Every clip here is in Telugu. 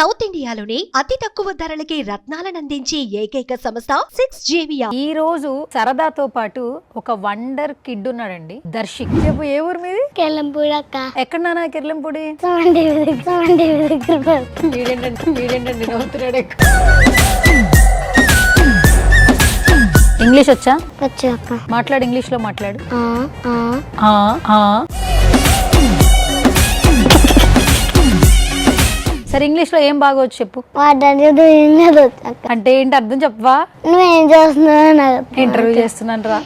సౌత్ ఇండియాలోని అతి తక్కువ ధరలకి రత్నాలనందించే ఏకైక సంస్థ 6JVR. ఈ రోజు సరదాతో పాటు ఒక వండర్ కిడ్ ఉన్నాడండి, దర్శిక్. చెప్పు, ఏ ఊరు మీది? కెల్లంపూడి అక్క. ఎక్కడ నాన్న కిర్లంపూడి? వీడేంటండి నవ్వుతున్నాడు. ఇంగ్లీష్ వచ్చా? వచ్చు అక్క. మాట్లాడు, ఇంగ్లీష్ లో మాట్లాడు. సరే, ఇంగ్లీష్ లో ఏం బాగోచ్చు చెప్పు. అంటే ఏంటి అర్థం చెప్పవా? నువ్వేం చేస్తున్నావు? ఇంటర్వ్యూ చేస్తున్నాను రా.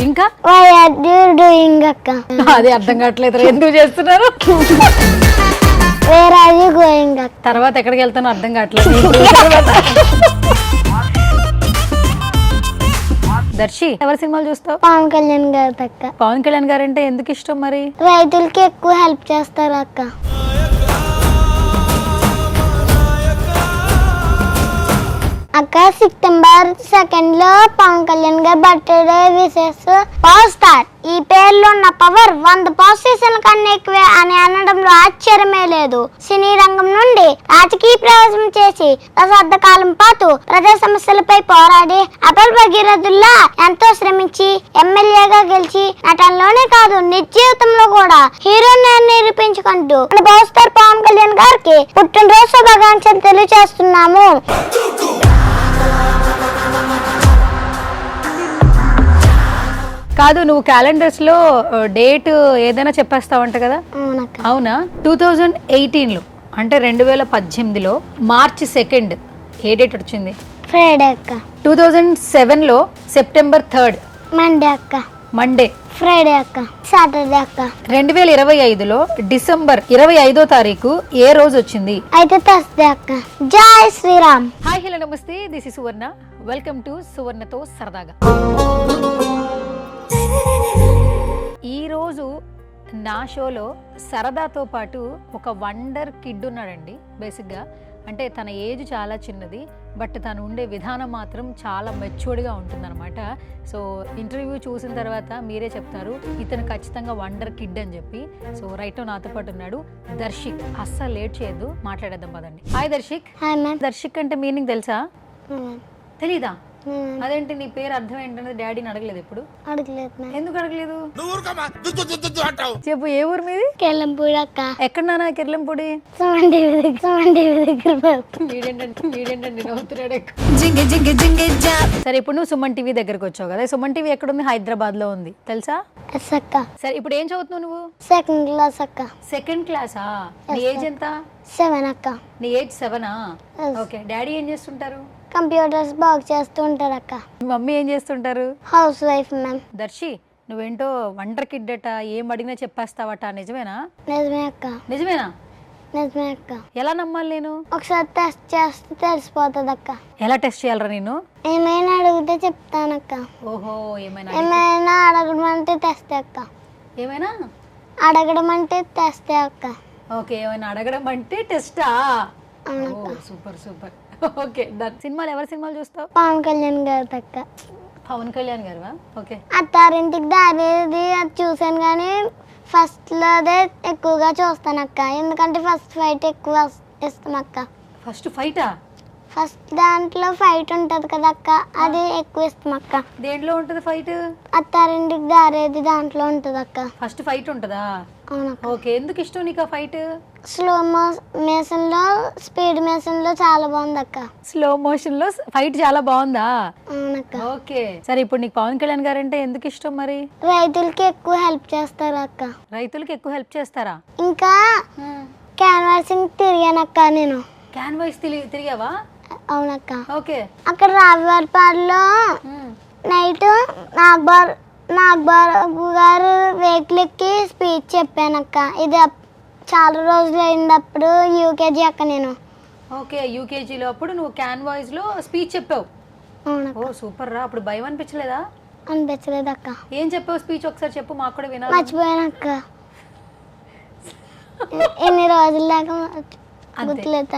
ఇంకా డూయింగ్ అక్క. అది అర్థం కావట్లేదు, ఎందుకు చేస్తున్నారు? వేర్ ఆర్ యు గోయింగ్ అక్క. తర్వాత ఎక్కడికి వెళ్తానో అర్థం కావట్లేదు. దర్శి, ఎవరి సినిమాలు చూస్తావు? పవన్ కళ్యాణ్ గారు అక్క. పవన్ కళ్యాణ్ గారు అంటే ఎందుకు ఇష్టం మరి? రైతులకి ఎక్కువ హెల్ప్ చేస్తారు అక్క. అక్క, సెప్టెంబర్ 2 లో పవన్ కళ్యాణ్ గారి బర్త్డే విశేష పవర్ స్టార్. ఈ పేర్లో ఉన్న పవర్ 100 పవర్ స్టేషన్ల కన్నా ఎక్కువే అని అనడంలో ఆశ్చర్యమే లేదు. సినీ రంగం నుండి రాజకీయ ప్రవేశం చేసి దశాబ్ద కాలం పాటు ప్రజా సమస్యలపై పోరాడి అటల్ భగీరథుల్లా ఎంతో శ్రమించి ఎమ్మెల్యేగా గెలిచి నటనలోనే కాదు నిజ జీవితంలో కూడా హీరోని నిరూపించుకుంటూ మన పవర్ స్టార్ పవన్ కళ్యాణ్ గారికి పుట్టినరోజు శుభాకాంక్షలు తెలియజేస్తున్నాము. కాదు, నువ్వు క్యాలెండర్స్ లో డేట్ ఏదైనా చెప్పేస్తావంట కదా? అవునా? 2018లో అంటే 2018లో మార్చి 2 ఏ డేట్ వచ్చింది? ఫ్రైడే అక్క. 2007లో సెప్టెంబర్ 3 మండే అక్క. మండే. ఫ్రైడే అక్క. సాటర్డే అక్క. 2025లో డిసెంబర్ 25వ తారీఖు ఏ రోజు వచ్చింది? అయితే థర్స్డే అక్క. Jai Sriram. Hi, hello, namaste. This is Suvarna. Welcome to సువర్ణతో సరదాగా. ఈరోజు నా షోలో సరదాతో పాటు ఒక వండర్ కిడ్ ఉన్నాడండి. బేసిక్గా అంటే తన ఏజ్ చాలా చిన్నది, బట్ తను ఉండే విధానం మాత్రం చాలా మెచ్యూర్డ్గా ఉంటుందన్నమాట. సో ఇంటర్వ్యూ చూసిన తర్వాత మీరే చెప్తారు ఇతను ఖచ్చితంగా వండర్ కిడ్ అని చెప్పి. సో రైట్ నాతో పాటు ఉన్నాడు దర్శిక్. అస్సలు లేట్ చేయొద్దు, మాట్లాడేద్దాం పదండి. Hi Darshik. Hi ma'am. Darshik అంటే మీనింగ్ తెలుసా? తెలీదా? అదేంటి, నీ పేరు అర్థం ఏంటనేది డాడీని అడగలేదు ఎప్పుడు? అడగలేదు. ఎందుకు అడగలేదు? చెప్పు, ఏ ఊరు మీది? కెల్లంపూడి అక్క. ఎక్కడ నాన్న కిర్లంపూడి? వీడేంటండి నవ్వుతున్నాడు. సరే, ఇప్పుడు నువ్వు సుమన్ టీవీ దగ్గరకు వచ్చావు కదా. సుమన్ టీవీ ఎక్కడ ఉంది? హైదరాబాద్ లో ఉంది, తెలుసా? అక్క. సరే, ఇప్పుడు ఏం చదువుతున్నావు నువ్వు? సెకండ్ క్లాస్ అక్క. సెకండ్ క్లాసా? నీ ఏజ్ ఎంత? 7 అక్క. నీ ఏజ్ 7ఆ? ఓకే. డాడీ ఏం చేస్తుంటారు? కంప్యూటర్స్ బాగు చేస్తూ ఉంటారు అక్క. మమ్మీ ఏం చేస్తుంటారు? House wife ma'am. దర్శి, నువ్వేంటో వండర్ కిడ్ అట, ఏం అడిగినా చెప్పేస్తావట, నిజమేనా? నిజమే అక్క. నిజమేనా? నిజమే అక్క. ఎలా నమ్మాలి నేను? ఒకసారి టెస్ట్ చేస్తే తెలిసిపోతుంది అక్క. ఎలా టెస్ట్ చేయాలరా నేను? ఏమైనా అడిగితే చెప్తానక్క. ఓహో, ఏమైనా అడగడం అంటే తెస్తే అక్క. ఏమైనా అడగడం అంటే తెస్తే అక్క. ఓకే, ఏమైనా అడగడం అంటే టెస్టా? Super super. ఓకే, సినిమాలు ఎవరి సినిమాలు చూస్తావు? పవన్ కళ్యాణ్ గారు అక్క. పవన్ కళ్యాణ్ గారు? ఓకే. అత్తారింటికి దారేది అది చూసాను కానీ ఫస్ట్ లోదే ఎక్కువగా చూస్తాను అక్క. ఎందుకంటే ఫస్ట్ ఫైట్ ఎక్కువ ఇస్తాం అక్క. ఫస్ట్ ఫైటా? ఫస్ట్ దాంట్లో ఫైట్ ఉంటది కదా అక్క, అది ఎక్కువ ఇస్తాం అక్క. దేంట్లో ఉంటది ఫైట్? అత్తారింటికి దారేది దాంట్లో ఉంటది అక్క. ఫస్ట్ ఫైట్ ఉంటదా? అవునక్క. ఓకే, ఎందుకు ఇష్టం నీకు ఆ ఫైట్? స్లో మోషన్ లో స్పీడ్ మోషన్ లో చాలా బాగుంది అక్క. స్లో మోషన్ లో ఫైట్ చాలా బాగుందా? అవునక్క. ఓకే. సరే, ఇప్పుడు నీకు పవన్ కళ్యాణ్ గారు అంటే ఎందుకు ఇష్టం మరి? రైతులకి ఎక్కువ హెల్ప్ చేస్తారు అక్క. రైతులకి ఎక్కువ హెల్ప్ చేస్తారా? ఇంకా క్యాన్వాసింగ్ తిరిగానక్క నేను. క్యాన్వాస్ తిరిగావా? అవునక్క. ఓకే. అక్కడ రావివారిపాడులో నైట్ నాగబాబు గారు వెహికల్ ఎక్కి స్పీచ్ చెప్పానక్క. ఇది చాలా రోజులు అయినప్పుడు యూకేజీ అక్క నేను. ఓకే, యూకేజీలో అప్పుడు నువ్వు క్యాన్వాస్ లో స్పీచ్ చెప్పావు. అవునక్క. ఓ సూపర్ రా. అప్పుడు భయం అనిపించలేదా? అనిపించలేదు అక్క. ఏం చెప్పావు స్పీచ్? ఒకసారి చెప్పు, మాకు కూడా వినాలి. మర్చిపోయానక్క. ఎన్ని రోజుల దాకా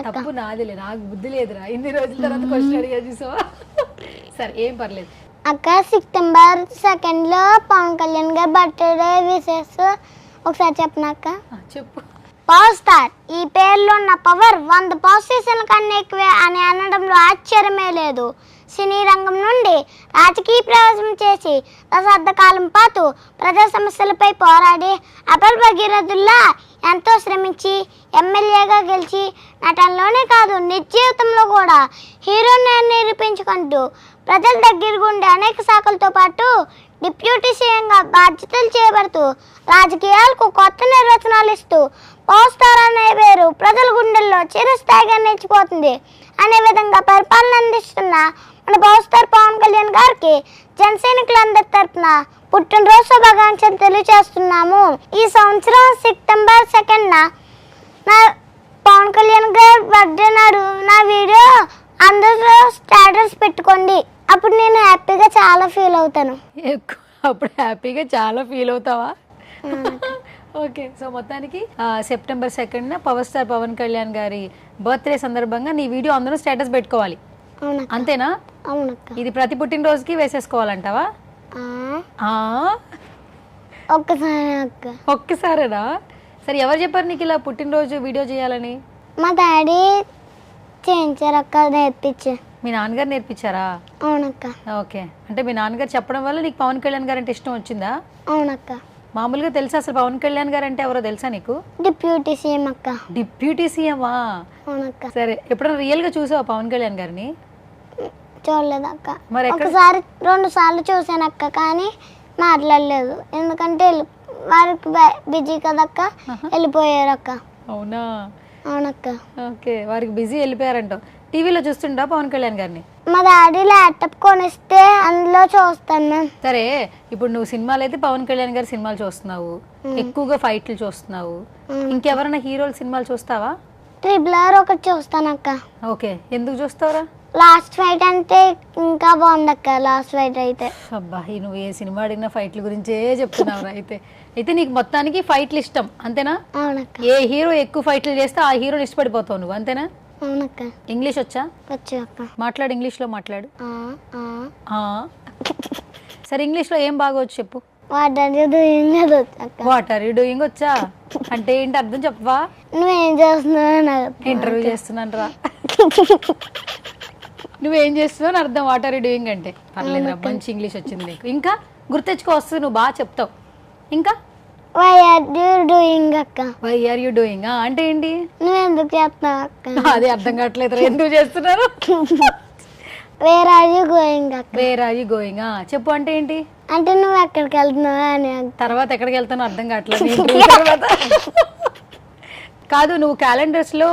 తప్పు నాదిలే, నాకు బుద్ధి లేదురా. ఇన్ని రోజుల తర్వాత క్వశ్చన్ అడిగా చూసావా? సరే, ఏం పర్లేదు అక్క. సెప్టెంబర్ 2 లో పవన్ కళ్యాణ్ గారి బర్త్డే విశేష ఒకసారి చెప్పనక్క. చెప్పు. పవర్ స్టార్ ఈ పేరులో ఉన్న పవర్ 100 పొజిషన్ల కన్నా ఎక్కువే అని అనడంలో ఆశ్చర్యమే లేదు. సినీ రంగం నుండి రాజకీయ ప్రవేశం చేసి దశాబ్ద కాలం పాటు ప్రజా సమస్యలపై పోరాడి అపర భగీరథుల్లా ఎంతో శ్రమించి ఎమ్మెల్యేగా గెలిచి నటనలోనే కాదు నిజ జీవితంలో కూడా హీరోని నిరూపించుకుంటూ ప్రజల దగ్గరగా ఉండే అనేక శాఖలతో పాటు డిప్యూటీ సీఎంగా బాధ్యతలు చేపడుతూ రాజకీయాలకు కొత్త నిర్వచనాలు ఇస్తూ పవర్ స్టార్ అనే పేరు ప్రజల గుండెల్లో చిరస్థాయిగా నిలిచిపోతుంది అనే విధంగా పరిపాలన అందిస్తున్న మన పవర్ స్టార్ పవన్ కళ్యాణ్ గారికి జన సైనికులందరి తరపున పుట్టినరోజు శుభాకాంక్షలు తెలియజేస్తున్నాము. ఈ సంవత్సరం సెప్టెంబర్ 2న నా పవన్ కళ్యాణ్ గారి బర్త్డే నాడు నా వీడియో అందరూ స్టేటస్ పెట్టుకోండి. అప్పుడు నేను హ్యాపీగా చాలా ఫీల్ అవుతాను. అప్పుడు హ్యాపీగా చాలా ఫీల్ అవుతావా? ఓకే. సో మొత్తానికి సెప్టెంబర్ 2న పవర్ స్టార్ పవన్ కళ్యాణ్ గారి బర్త్డే సందర్భంగా నీ వీడియో అందరూ స్టేటస్ పెట్టుకోవాలి, అంతేనా? అవునక్క. ఇది ప్రతి పుట్టినరోజుకి వేసేసుకోవాలంటావా? ఒక్కసారి అక్క. ఒక్కసారేనా? సరే, ఎవరు చెప్పారు నీకు ఇలా పుట్టినరోజు వీడియో చేయాలని? మా డాడీ చేయించారు అక్క, నేర్పించి. మీ నాన్నగారు నేర్పించారా? అవునక్క. ఓకే. అంటే మీ నాన్నగారు చెప్పడం వల్ల నీకు పవన్ కళ్యాణ్ గారు అంటే ఇష్టం వచ్చిందా? అవునక్క. మామూలుగా తెలుసా అసలు పవన్ కళ్యాణ్ గారు అంటే ఎవరో తెలుసా నీకు? డిప్యూటీ సీఎం అక్క. డిప్యూటీ సీఎమా? అవునక్క. సరే, ఎప్పుడైనా రియల్ గా చూసావా పవన్ కళ్యాణ్ గారిని? చూడలేదక్క. మరి ఒకసారి 2 సార్లు చూసాను అక్క, కానీ మాట్లాడలేదు. ఎందుకంటే వారికి బిజీ కదక్క, వెళ్ళిపోయారు అక్క. అవునా? అవునక్క. ఓకే, వారికి బిజీ వెళ్ళిపోయారంట. టీవీలో చూస్తుంటా పవన్ కళ్యాణ్ గారిని? మా డాడీ ల్యాప్టాప్ కొనిస్తే అందులో చూస్తాను మ్యామ్. సరే, ఇప్పుడు నువ్వు సినిమాలు అయితే పవన్ కళ్యాణ్ గారి సినిమాలు చూస్తున్నావు, ఎక్కువగా ఫైట్లు చూస్తున్నావు. ఇంకెవరైనా హీరోల సినిమాలు చూస్తావా? RRR ఒకటి చూస్తానక్క. ఓకే, ఎందుకు చూస్తావురా? లాస్ట్ ఫైట్ అంటే ఇంకా బాగుందక్క. లాస్ట్ ఫైట్ అయితే అబ్బా, నువ్వు ఏ సినిమా అడిగినా ఫైట్ల గురించే చెప్తున్నావురా. అయితే నీకు మొత్తానికి ఫైట్లు ఇష్టం, అంతేనా? అవునక్క. ఏ హీరో ఎక్కువ ఫైట్లు చేస్తే ఆ హీరోని ఇష్టపడిపోతావు నువ్వు, అంతేనా? అవునక్క. ఇంగ్లీష్ వచ్చా? వచ్చు అక్క. మాట్లాడు, ఇంగ్లీష్లో మాట్లాడు. సరే, ఇంగ్లీష్లో ఏం బాగా వచ్చు చెప్పు. వాట్ ఆర్ యు డూయింగ్ అక్క. వాట్ ఆర్ యూ డూయింగ్ వచ్చా? అంటే ఏంటి అర్థం చెప్పవా? నువ్వేం చేస్తున్నావు? ఇంటర్వ్యూ చేస్తున్నాను రా. నువ్వేం చేస్తున్నావు అని అర్థం వాట్ ఆర్ యూ డూయింగ్ అంటే. పర్లేదు, మంచి ఇంగ్లీష్ వచ్చింది నీకు. ఇంకా గుర్తెచ్చుకో వస్తుంది, నువ్వు బాగా చెప్తావు. ఇంకా వై ఆర్ యు డూయింగ్ అక్క. వై ఆర్ యూ డూయింగ్ అంటే ఏంటి? నువ్వు ఎందుకు చేస్తున్నావు అక్క. అదే అర్థం కావట్లేదు, ఎందుకు చేస్తున్నారు. వేర్ ఆర్ యు గోయింగ్ అక్క. వేర్ ఆర్ యూ గోయింగ్ చెప్పు అంటే ఏంటి? అంటే నువ్వు ఎక్కడికి వెళ్తున్నావు అని. తర్వాత ఎక్కడికి వెళ్తానో అర్థం కావట్లేదు. కాదు, నువ్వు క్యాలెండర్స్లో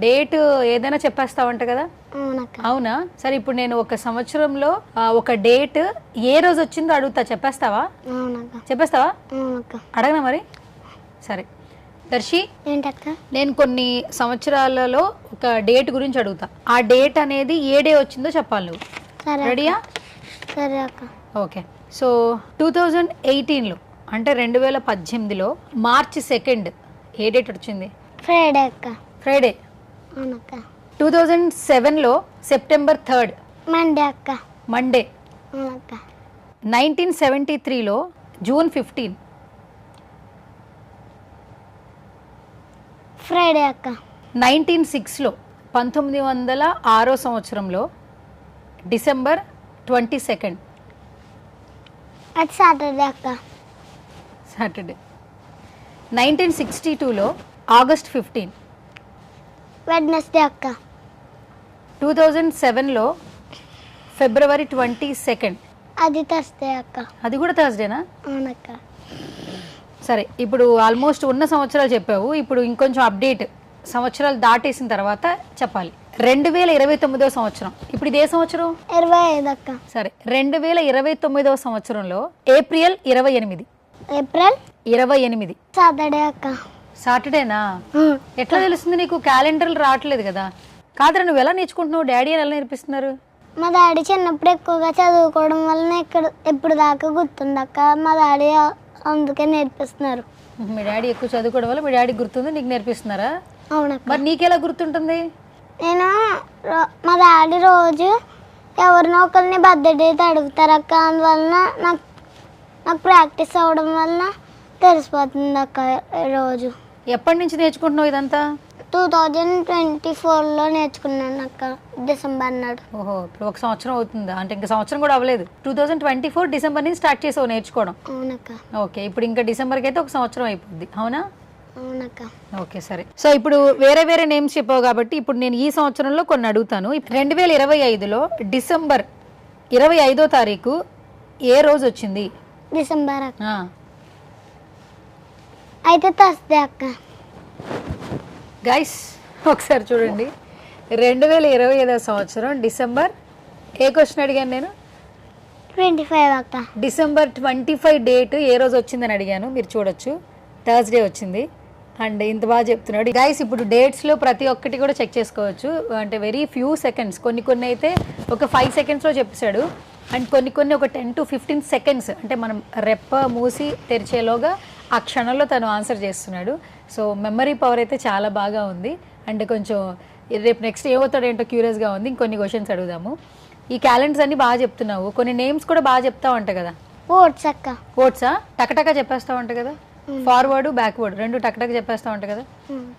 డేట్ ఏదైనా చెప్పేస్తావంట కదా? అవునక్క. అవునా? సరే, ఇప్పుడు నేను ఒక సంవత్సరంలో ఒక డేట్ ఏ రోజు వచ్చిందో అడుగుతా, చెప్పేస్తావా? అవునక్క. చెప్పేస్తావా? అవునక్క. అడగనా మరి? సరే దర్శి, ఏంటక్క? నేను కొన్ని సంవత్సరాలలో ఒక డేట్ గురించి అడుగుతా. ఆ డేట్ అనేది ఏ డే వచ్చిందో చెప్పాలి నువ్వు. సరే. రెడీయా? సరే అక్క. ఓకే. సో 2018లో అంటే 2018లో మార్చి 2 ఏ డేట్ వచ్చింది? ఫ్రైడే అక్క. ఫ్రైడే. అవునక్క. 2007లో సెప్టెంబర్ 3 మండే అక్క. మండే. అవునక్క. 1973లో జూన్ 15 ఫ్రైడే అక్క. 1906లో 1906 సంవత్సరంలో డిసెంబర్ 22 అది సాటర్డే అక్క. సాటర్డే. 1962లో ఆగస్ట్ 15 వెడ్నెస్డే అక్క. 2007లో ఫిబ్రవరి 22 అది థర్స్డే అక్క. అది కూడా థర్స్డేనా? అవునక్క. సరే, ఇప్పుడు ఆల్మోస్ట్ ఉన్న సంవత్సరాలు చెప్పావు. ఇప్పుడు ఇంకొంచెం అప్డేట్, సంవత్సరాలు దాటేసిన తర్వాత చెప్పాలి. 2029వ సంవత్సరం. ఇప్పుడు ఇదే సంవత్సరం 25 అక్క. సరే, 2029వ సంవత్సరంలో ఏప్రిల్ 28. ఏప్రిల్ 28 సాటర్డే అక్క. సాటర్డేనా? ఎట్లా తెలుస్తుంది నీకు? క్యాలెండర్లు రావట్లేదు కదా. కాదురా, నువ్వు ఎలా నేర్చుకుంటున్నావు? డాడీ ఎలా నేర్పిస్తున్నారు? మా డాడీ చిన్నప్పుడు ఎక్కువగా చదువుకోవడం వలన ఎప్పుడు దాకా గుర్తుందక్క. మా డాడీ అందుకే నేర్పిస్తున్నారు. మీ డాడీ ఎక్కువ చదువుకోవడం వల్ల మీ డాడీ గుర్తుంది, నీకు నేర్పిస్తున్నారా? అవునక్క. మరి నీకెలా గుర్తుంటుంది? నేను మా డాడీ రోజు ఎవరినో ఒకరిని బర్త్డే అడుగుతారు అక్క. అందువలన నాకు ప్రాక్టీస్ అవ్వడం వలన తెలిసిపోతుంది అక్క రోజు. ఎప్పటి నుంచి నేర్చుకుంటున్నావు ఇదంతా? 2024లో నేర్చుకున్నాను అక్క, డిసెంబర్ నాడు. ఓహో, ఇప్పుడు 1 సంవత్సరం అవుతుందా? అంటే ఇంకా సంవత్సరం కూడా అవ్వలేదు. 2024 డిసెంబర్ నుంచి స్టార్ట్ చేసావు నేర్చుకోవడం. అవునక్క. ఓకే, ఇప్పుడు ఇంకా డిసెంబర్కి అయితే 1 సంవత్సరం అయిపోద్ది, అవునా? అవునక్క. ఓకే సరే. సో ఇప్పుడు వేరే వేరే నేమ్స్ చెప్పావు కాబట్టి ఇప్పుడు నేను ఈ సంవత్సరంలో కొన్ని అడుగుతాను. 2025లో డిసెంబర్ 25వ తారీఖు ఏ రోజు వచ్చింది? డిసెంబర్ అక్క. అయితే థర్స్డే అక్క. గైస్ ఒకసారి చూడండి, 2025వ సంవత్సరం డిసెంబర్ ఏ క్వశ్చన్ అడిగాను నేను? 25 అక్క. డిసెంబర్ 25 డేట్ ఏ రోజు వచ్చిందని అడిగాను. మీరు చూడొచ్చు, థర్స్డే వచ్చింది. అండ్ ఇంత బాగా చెప్తున్నాడు గైస్. ఇప్పుడు డేట్స్లో ప్రతి ఒక్కటి కూడా చెక్ చేసుకోవచ్చు. అంటే వెరీ ఫ్యూ సెకండ్స్, కొన్ని అయితే ఒక 5 సెకండ్స్లో చెప్పేశాడు. అండ్ కొన్ని ఒక 10 to 15 సెకండ్స్, అంటే మనం రెప్ప మూసి తెరిచేలోగా ఆ క్షణంలో తను ఆన్సర్ చేస్తున్నాడు. సో మెమరీ పవర్ అయితే చాలా బాగా ఉంది. అండ్ కొంచెం రేపు నెక్స్ట్ ఏమవుతాడో ఏంటో క్యూరియస్గా ఉంది. ఇంకొన్ని క్వశ్చన్స్ అడుగుదాము. ఈ క్యాలెండర్స్ అన్ని బాగా చెప్తున్నావు, కొన్ని నేమ్స్ కూడా బాగా చెప్తావు అంట కదా? ఓట్స్ అక్క. ఓట్సా? టకటక చెప్పేస్తావు అంట కదా? ఫార్వర్డ్ బ్యాక్వర్డ్ రెండు టక్టక్ చెప్పేస్తా ఉంటా కదా.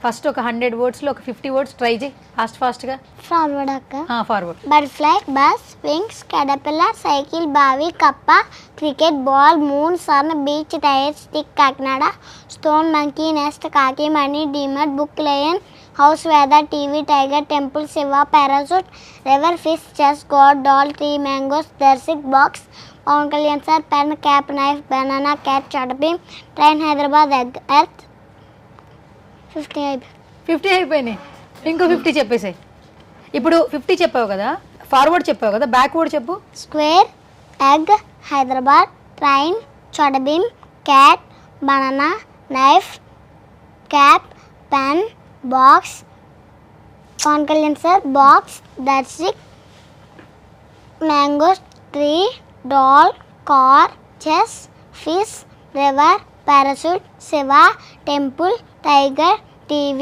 ఫస్ట్ ఒక 100 వర్డ్స్లో ఒక 50 వర్డ్స్ ట్రై చేయి ఫాస్ట్గా. ఫార్వర్డ్ అక్క. Forward. Butterfly, bus, wings, caterpillar, cycle, బావి, కప్ప, cricket ball, moon, sun, beach, tyre, stick, Kakinada, stone, monkey, nest, కాకి, మనీ, డీమర్, book, lion, house, weather, TV, tiger, temple, Shiva, parachute, river, fish, chess, god, doll, tree, mangoes, Darshak, box, Pawan Kalyan sir, pen, cap, knife, banana, cat, Chhota Bheem, train, Hyderabad, egg, earth. 50 అయిపోయినాయి. ఇంకో 50 చెప్పేసాయి. ఇప్పుడు 50 చెప్పావు కదా, ఫార్వర్డ్ చెప్పావు కదా, బ్యాక్వర్డ్ చెప్పు. Square, egg, Hyderabad, train, Chhota Bheem, cat, banana, knife, cap, pen, box, Pawan Kalyan sir, box, Darshak, mangoes, tree, doll, car, chess, fish, river, parachute, Shiva, temple, tiger, TV,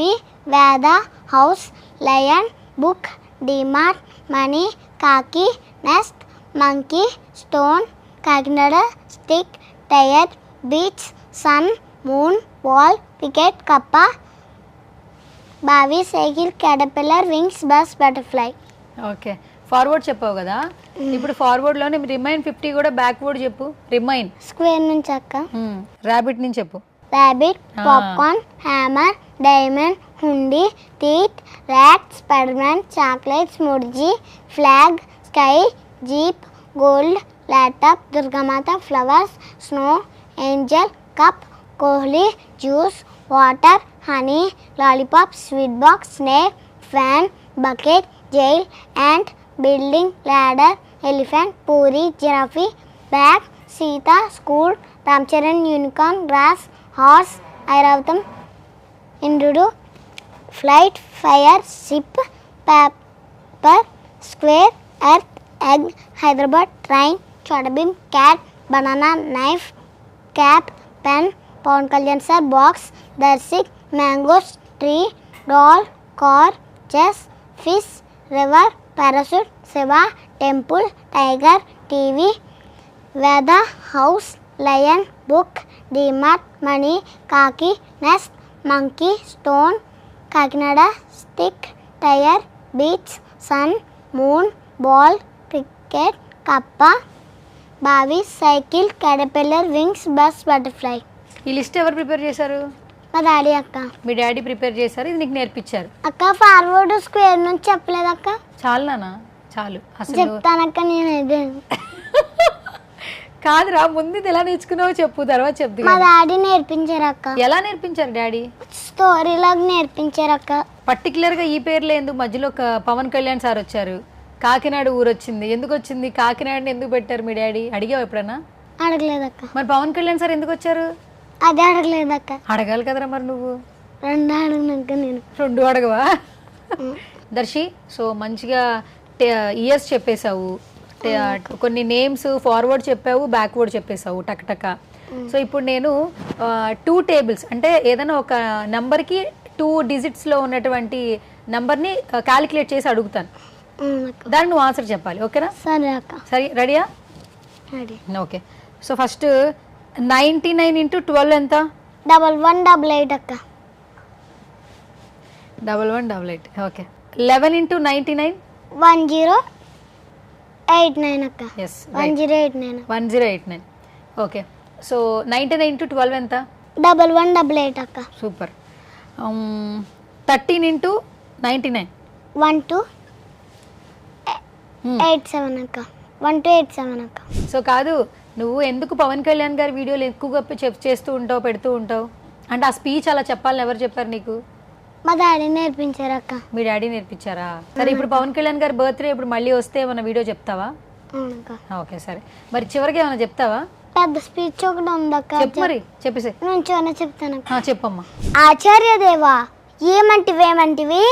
Veda, house, lion, book, DMart, money, kaki, nest, monkey, stone, Kakinada, stick, tire, beach, sun, moon, ball, cricket, kappa, bavi, cycle, caterpillar, wings, bus, butterfly. Okay, forward చెప్పావు కదా. ఇప్పుడు ఫార్వర్డ్లోనే రిమైన్ 50 కూడా బ్యాక్వర్డ్ చెప్పు. రిమైన్ స్క్వేర్ నుంచి అక్క. ర్యాబిట్ నుంచి చెప్పు. ర్యాబిట్, పాప్కార్న్, హ్యామర్, డైమండ్, హుండీ, టీత్, ర్యాట్, స్పైడర్మ్యాన్, చాక్లెట్స్, ముర్జీ, flag, sky, jeep, gold, laptop, Durgamata, flowers, snow, angel, cup, Kohli, juice, water, honey, lollipop, sweet box, snake, fan, bucket, jail, ant, building, ladder, elephant, puri, giraffe, bag, Sita, school, Ram Charan, unicorn, grass, horse, Airavatam, ఇంద్రుడు, flight, fire, ship, paper, square, earth, egg, Hyderabad, train, Chhota Bheem, cat, banana, knife, cap, pen, Pawan Kalyan sir, box, Darshak, mangoes, tree, dal, car, chess, fish, river, parachute, Shiva, temple, tiger, TV, Veda, house, lion, book, DMart, money, kaki, nest, monkey, stone, Kakinada, stick, tire, beach, sun, moon, ball, cricket, kappa, bavi, cycle, caterpillar, wings, bus, butterfly. ఈ లిస్ట్ ఎవరు ప్రిపేర్ చేశారు? మా డాడీ అక్క. మీ డాడీ ప్రిపేర్ చేశారు, ఇది నీకు నేర్పించారు. అక్క ఫార్వర్డ్ స్క్వేర్ నుంచి చెప్పలేదు అక్క. చాలు నాన్న, చాలు. అసలు చెప్తానక్క నేను. కాదురా, ముందు ఇది ఎలా నేర్చుకున్నావో చెప్పు, తర్వాత చెప్తా. మా డాడీ నేర్పించారు అక్క. ఎలా నేర్పించారు డాడీ? స్టోరీ లాగా నేర్పించారు అక్క. పర్టికులర్గా ఈ పేర్లే ఎందుకు? మధ్యలో ఒక పవన్ కళ్యాణ్ సార్ వచ్చారు, కాకినాడ ఊరు వచ్చింది, ఎందుకు వచ్చింది? కాకినాడని ఎందుకు పెట్టారు మీ డాడీ? అడిగావు ఎప్పుడన్నా? అడగలేదక్క. మరి పవన్ కళ్యాణ్ సార్ ఎందుకు వచ్చారు? అదే అడగలేదక్క. అడగాలి కదరా మరి నువ్వు. 2 అడిగినాక నేను 2 అడగవా? దర్శి, సో మంచిగా ఇయర్స్ చెప్పేశావు, కొన్ని నేమ్స్ ఫార్వర్డ్ చెప్పావు, బ్యాక్వర్డ్ చెప్పేశావు టక్. సో ఇప్పుడు నేను 2 టేబుల్స్, అంటే ఏదైనా ఒక నెంబర్కి 2 డిజిట్స్లో ఉన్నటువంటి నెంబర్ని క్యాలిక్యులేట్ చేసి అడుగుతాను, దాన్ని నువ్వు ఆన్సర్ చెప్పాలి. ఓకేనా? సరే అక్క. సరే, రెడీయా? రెడీ. ఓకే, సో ఫస్ట్ 99 × 12 ఎంత? 1188 అక్క. 1188. ఓకే. 11 into 99. 1089 అక్క. ఎస్ 1089. 1089. ఓకే. సో 99 into 12 ఎంత? 1188 అక్క. సూపర్. 13 into 99. 1287 అక్క. 1287 అక్క. సో కాదు, నువ్వు ఎందుకు పవన్ కళ్యాణ్ గారి వీడియోలు ఎక్కువగా చేస్తూ ఉంటావు, పెడుతూ ఉంటావు? అంటే ఆ స్పీచ్ అలా చెప్పాలని ఎవరు చెప్పారు నీకు? మా డాడీ నేర్పించారు అక్క. మీ డాడీ నేర్పించారా? సరే, ఇప్పుడు పవన్ కళ్యాణ్ గారి బర్త్డే ఇప్పుడు మళ్ళీ వస్తే ఏమైనా వీడియో చెప్తావా? అవునక్క. ఓకే సరే, మరి చివరికి ఏమైనా చెప్తావా? పెద్ద స్పీచ్ ఒకటి ఉందక్క. చెప్పు మరి, చెప్పేసి. నుంచోనే చెప్తాను. చెప్పమ్మా. ఆచార్య దేవా, ఏమంటివి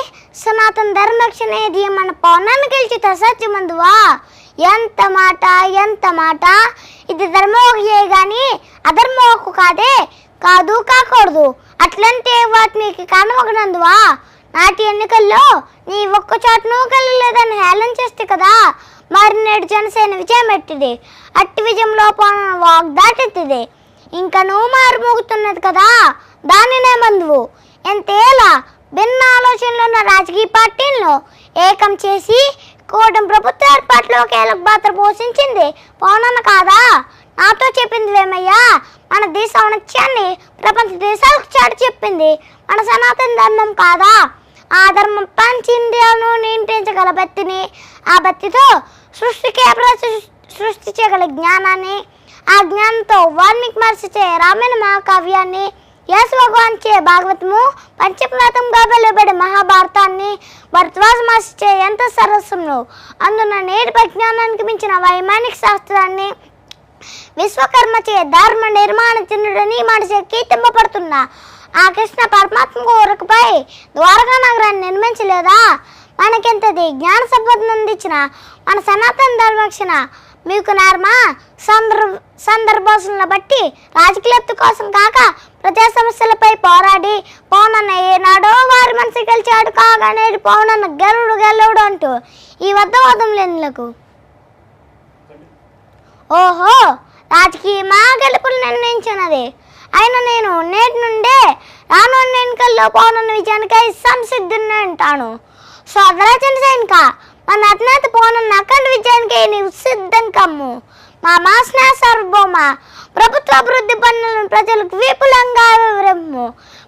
సనాతన ధర్మరక్షణ ఏది మన పౌనాన్ని గెలిచిత సత్యమందువా. ఎంత మాట. ఇది ధర్మోహే గాని అధర్మోహకు కాకూడదు. అట్లంటే వాటికి కారణమగనందువా. నాటి ఎన్నికల్లో నీ ఒక్క చోటను కలిగలేదని హేళన చేస్తే కదా. మరి నేడు జనసేన విజయం ఎట్టిది. అట్టి విజయంలో వాగ్దాటెత్తిది. ఇంకా నువ్వు మారుమోగుతున్నది కదా, దానినే మందువు. ఎంతేలా భిన్న ఆలోచనలు ఉన్న రాజకీయ పార్టీలను ఏకం చేసి కూటమి ప్రభుత్వ ఏర్పాటులో కీలక పాత్ర పోషించింది పవనన్న కాదా? నాతో చెప్పింది వేమయ్యా. మన దేశ ఔన్నత్యాన్ని ప్రపంచ దేశాలకు చాటి చెప్పింది మన సనాతన ధర్మం కాదా? ఆ ధర్మం పంచింద్రియాలను నియంత్రించగల బత్తిని, ఆ బత్తితో సృష్టించగల జ్ఞానాన్ని, ఆ జ్ఞానంతో వాల్మీకి మహర్షిచే రామాయణ మహాకావ్యాన్ని, వ్యాస భగవాన్ చే భాగవతము, పంచప్రాతంగా వెలువడే మహాభారతాన్ని, భరద్వాజ మహర్షిచే ఎంత సరస్సును, అందున నేటి ప్రజ్ఞానానికి మించిన వైమానిక శాస్త్రాన్ని, విశ్వకర్మచే ధర్మ నిర్మాణ చంద్రుడని మనచే కీర్తింపబడుతున్న ఆ కృష్ణ పరమాత్మ కోరికపై ద్వారకా నగరాన్ని నిర్మించలేదా? మనకెంతది జ్ఞాన సంపదను అందించిన మన సనాతన ధర్మరక్షణ మీకు నేరమా? సందర్భాలను బట్టి రాజకీయ లబ్ధి కోసం కాక ప్రజా సమస్యలపై పోరాడి పవనన్న ఏనాడో వారి మనసు గెలిచాడు. కాగా నేడు పవనన్న గెలుడు అంటూ ఈ వద్దవాదం లేనులకు ఓహో రాజకీయమా గెలుపులు నిర్ణయించినది. అయినా నేను నేటి నుండే రానున్న ఎన్నికల్లో పవనన్న విజయానికై సంసిద్ధుని అంటాను. సోదరా జనసైనిక, మన అధినేత పవనన్న అఖండ విజయానికి నీవు సిద్ధం కమ్ము. మా స్నేహ సార్వభౌమ ప్రభుత్వ అభివృద్ధి పనులను ప్రజలకు విపులంగా వివరింపు.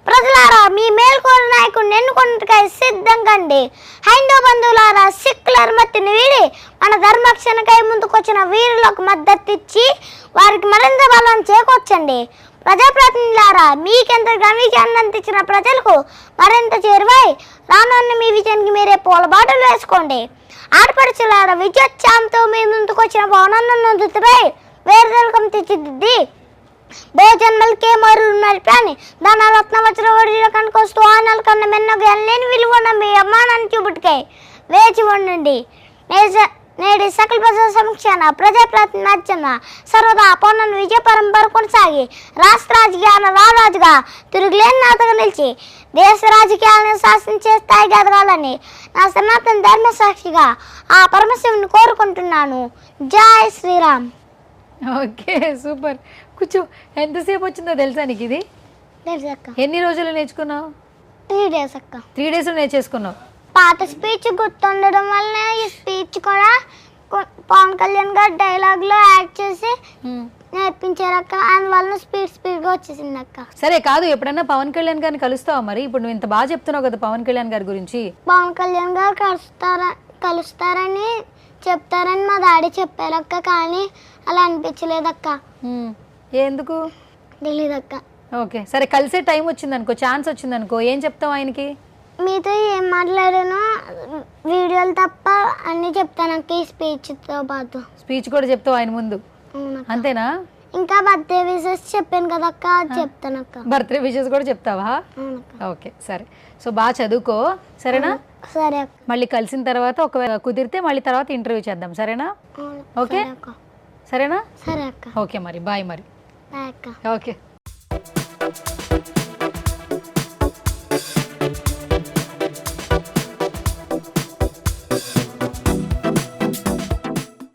ప్రజలారా, మీ మేల్కోరు నాయకుడిని ఎన్నుకున్నట్టుకై సిద్ధం కండి. హైందవ బంధువులారా, సిక్కుల మత్తిని వీడి మన ధర్మరక్షణకై ముందుకొచ్చిన వీరులకు మద్దతు ఇచ్చి వారికి మరింత బలం చేకూర్చండి. ప్రజాప్రతినిధులారా, మీకెంత విజయాన్ని అందించిన ప్రజలకు మరింత చేరువై రానున్న మీ విజయానికి మీరే పూలబాటలు వేసుకోండి. ఆడపడుచులారా, విజయోత్సాహంతో మీ ముందుకొచ్చిన పవనన్న నందుతుపై వేరుదలకం తెచ్చిదిద్ది భోజన్మలకే మరుడు నడిపాని ధన రత్న వజ్ర వడిలో కనుకొస్తూ ఆనల కన్నా మెన్నగా లేని విలువ ఉన్న మీ అమ్మానాన్ని చూపుటికై వేచి ఉండండి. నేటి సకల ప్రజా సమక్షణ ప్రజాప్రతినిధ్యన సర్వదా పవనన్న విజయ పరంపర కొనసాగి రాష్ట్ర రాజకీయాల రారాజుగా తిరుగులేని నాతగా నిలిచి దేశ రాజకీయాలను శాసించే స్థాయికి ఎదగాలని నా సనాతన ధర్మ సాక్షిగా ఆ పరమశివుని కోరుకుంటున్నాను. జై శ్రీరామ్. Okay super. కూర్చో. ఎంతసేపు వచ్చిందో తెలుసా నీకు ఇది? తెలుసు అక్క. ఎన్ని రోజులు నేర్చుకున్నావు? 3 days అక్క. 3 days నేర్చేసుకున్నావు. పాత స్పీచ్ గుర్తుండడం వల్ల ఈ స్పీచ్ కూడా పవన్ కళ్యాణ్ గారు డైలాగ్లో యాడ్ చేసి నేర్పించారు అక్క. అందువల్ల స్పీడ్గా వచ్చేసింది అక్క. సరే కాదు, ఎప్పుడైనా పవన్ కళ్యాణ్ గారిని కలుస్తావా? మరి ఇప్పుడు నువ్వు ఇంత బాగా చెప్తున్నావు కదా పవన్ కళ్యాణ్ గారి గురించి. పవన్ కళ్యాణ్ గారు కలుస్తారని చెప్తారని మా డాడీ చెప్పారు అక్క. కానీ అలా అనిపించలేదక్క. ఎందుకు తెలీదక్క. ఓకే సరే, కలిసే టైం వచ్చిందనుకో, ఛాన్స్ వచ్చిందనుకో, ఏం చెప్తావు ఆయనకి? మీతో ఏం మాట్లాడానో వీడియోలు తప్ప అన్నీ చెప్తాను అక్క. ఈ స్పీచ్తో పాటు స్పీచ్ కూడా చెప్తావు ఆయన ముందు, అంతేనా? ఇంకా బర్త్డే విషెస్ చెప్పాను కదక్క, చెప్తాను అక్క. బర్త్డే విషెస్ కూడా చెప్తావా? ఓకే సరే. సో బాగా చదువుకో, సరేనా? సరే అక్క. మళ్ళీ కలిసిన తర్వాత ఒకవేళ కుదిరితే మళ్ళీ తర్వాత ఇంటర్వ్యూ చేద్దాం, సరేనా? ఓకే సరేనా? సరే అక్క. ఓకే మరి బాయ్. మరి బాయ్ అక్క. ఓకే.